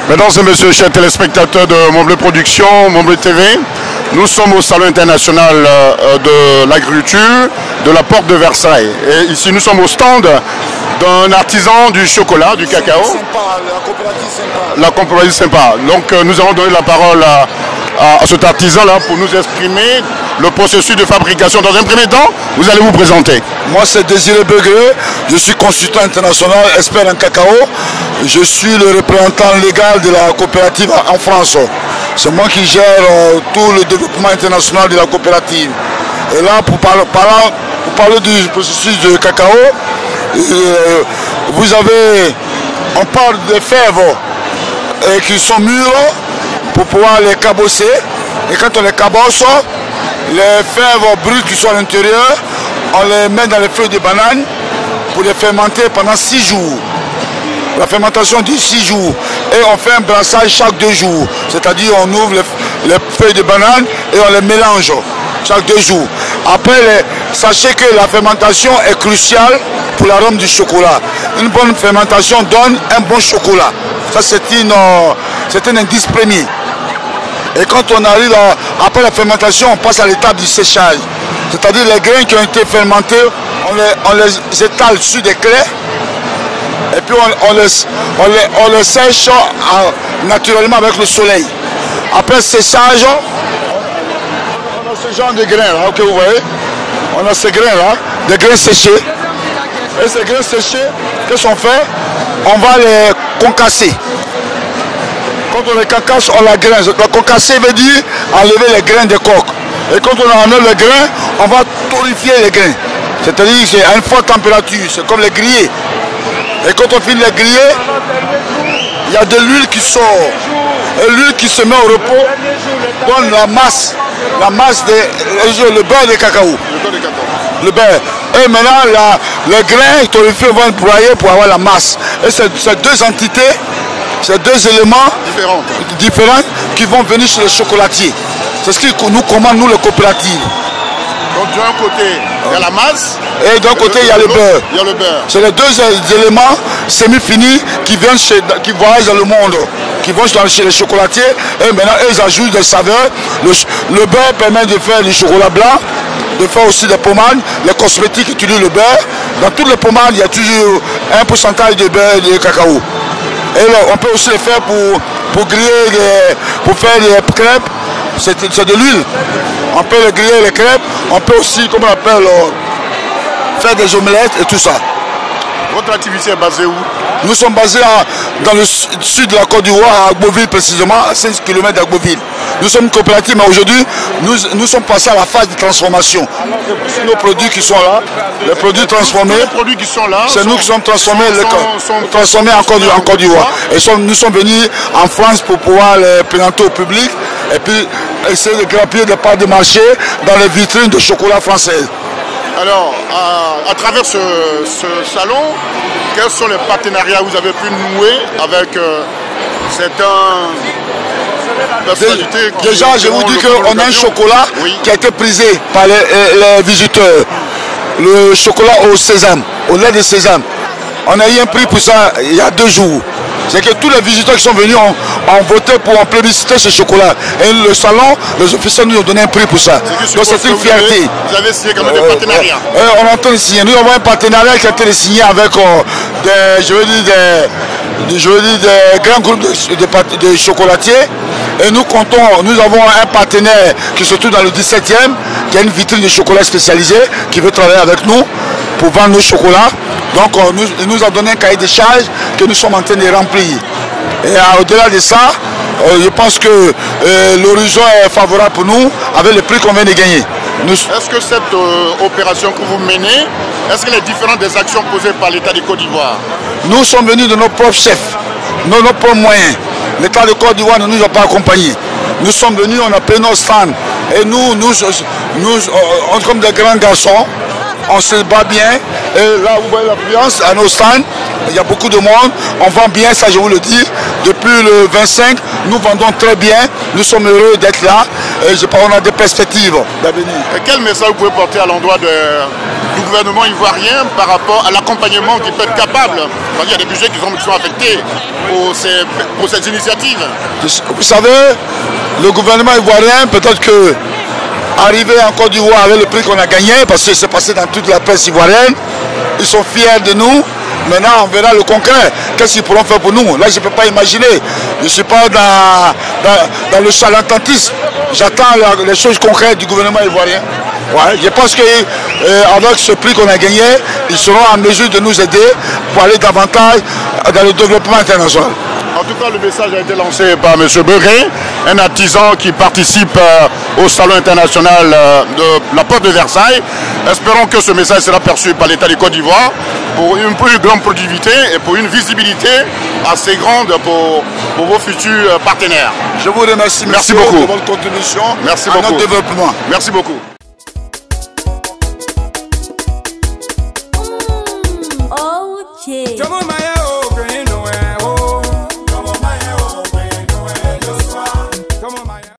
Mesdames et messieurs, chers téléspectateurs de Montbleu Production, Montbleu TV, nous sommes au Salon international de l'agriculture de la Porte de Versailles. Et ici, nous sommes au stand d'un artisan du chocolat, du cacao. Sympa, la coopérative sympa. La coopérative sympa. Donc, nous allons donner la parole à cet artisan-là pour nous exprimer le processus de fabrication. Dans un premier temps, vous allez vous présenter. Moi, c'est Désiré Begré. Je suis consultant international, expert en cacao. Je suis le représentant légal de la coopérative en France. C'est moi qui gère tout le développement international de la coopérative. Et là, pour parler du processus de cacao, on parle des fèves qui sont mûres pour pouvoir les cabosser. Et quand on les cabosse, les fèves brutes qui sont à l'intérieur, on les met dans les feuilles de banane pour les fermenter pendant 6 jours. La fermentation dure 6 jours. Et on fait un brassage chaque 2 jours. C'est-à-dire on ouvre les feuilles de banane et on les mélange chaque 2 jours. Après, sachez que la fermentation est cruciale pour l'arôme du chocolat. Une bonne fermentation donne un bon chocolat. Ça, c'est un indice premier. Et quand on arrive après la fermentation, on passe à l'étape du séchage. C'est-à-dire les grains qui ont été fermentés, on les étale sur des clés. Et puis on les sèche naturellement avec le soleil. Après le séchage, on a ce genre de grains là, que vous voyez. On a ces grains là, des grains séchés. Et ces grains séchés, qu'est-ce qu'on fait? On va les concasser. Quand on les concasse, on la graine. La concasser veut dire enlever les grains de coque. Et quand on enlève les grains, on va torréfier les grains. C'est-à-dire que c'est à une forte température, c'est comme les griller. Et quand on finit les griller, il y a de l'huile qui sort. Et l'huile qui se met au repos donne la masse le beurre de cacao. Le beurre. Et maintenant, les grains torréfiés vont être broyés pour avoir la masse. Et ces deux entités, ces deux éléments différents qui vont venir chez les chocolatiers. C'est ce qui nous commande, nous, les coopératives. Donc d'un côté, il y a la masse. Et d'un côté, il y a le beurre. Il y a le beurre. C'est les deux éléments semi-finis qui voyagent dans le monde, qui vont chez les chocolatiers. Et maintenant, ils ajoutent des saveurs. Le beurre permet de faire du chocolat blanc, de faire aussi des pommades. Les cosmétiques utilisent le beurre. Dans toutes les pommades, il y a toujours un pourcentage de beurre et de cacao. Et là, on peut aussi le faire pour griller, pour faire des crêpes. C'est de l'huile. On peut le griller les crêpes. On peut aussi, comment on appelle, faire des omelettes et tout ça. Votre activité est basée où? Nous sommes basés dans le sud de la Côte d'Ivoire, à Agboville précisément, à 5 km d'Agboville. Nous sommes une coopérative, mais aujourd'hui, nous sommes passés à la phase de transformation. Nos produits qui sont là, les produits transformés, les produits qui sont là, c'est nous qui sommes transformés en Côte d'Ivoire. Et nous sommes venus en France pour pouvoir les présenter au public et puis essayer de grappiller des parts de marché dans les vitrines de chocolat françaises. Alors, à travers ce salon, quels sont les partenariats que vous avez pu nouer avec certains personnalités? Déjà, je vous dis qu'on a un chocolat qui a été prisé par les visiteurs. Le chocolat au sésame, au lait de sésame. On a eu un prix pour ça il y a 2 jours. C'est que tous les visiteurs qui sont venus ont voté pour plébisciter ce chocolat. Et le salon, les officiels nous ont donné un prix pour ça. Donc c'est une fierté. Vous avez signé quand même des partenariats. On entend les signer. Nous avons un partenariat qui a été signé avec des grands groupes de chocolatiers. Et nous avons un partenaire qui se trouve dans le 17e, qui a une vitrine de chocolat spécialisée, qui veut travailler avec nous pour vendre nos chocolats. Donc il nous a donné un cahier de charges que nous sommes en train de remplir. Et au-delà de ça, je pense que l'horizon est favorable pour nous avec le prix qu'on vient de gagner. Est-ce que cette opération que vous menez, est-ce qu'elle est différente des actions posées par l'État de Côte d'Ivoire? Nous sommes venus de nos propres chefs, nos propres moyens. L'État de Côte d'Ivoire ne nous a pas accompagnés. Nous sommes venus, on a pris nos stands. Et nous, comme des grands garçons, on se bat bien. Et là, vous voyez l'affluence à nos stands. Il y a beaucoup de monde. On vend bien, ça je vous le dis. Depuis le 25, nous vendons très bien. Nous sommes heureux d'être là. Et on a des perspectives d'avenir. Et quel message vous pouvez porter à l'endroit du gouvernement ivoirien par rapport à l'accompagnement qui peut être capable? Il y a des budgets qui sont affectés pour cette initiative. Vous savez, le gouvernement ivoirien, peut-être que arrivé en Côte d'Ivoire avec le prix qu'on a gagné, parce que c'est passé dans toute la presse ivoirienne, ils sont fiers de nous. Maintenant, on verra le concret. Qu'est-ce qu'ils pourront faire pour nous? Là, je ne peux pas imaginer. Je ne suis pas dans le charlatanisme. J'attends les choses concrètes du gouvernement ivoirien. Ouais, je pense qu'avec ce prix qu'on a gagné, ils seront en mesure de nous aider pour aller davantage dans le développement international. En tout cas, le message a été lancé par M. Beuré, un artisan qui participe au Salon international de la porte de Versailles. Espérons que ce message sera perçu par l'État du Côte d'Ivoire pour une plus grande productivité et pour une visibilité assez grande pour vos futurs partenaires. Je vous remercie. Merci beaucoup de votre contribution à notre développement. Merci beaucoup. Okay.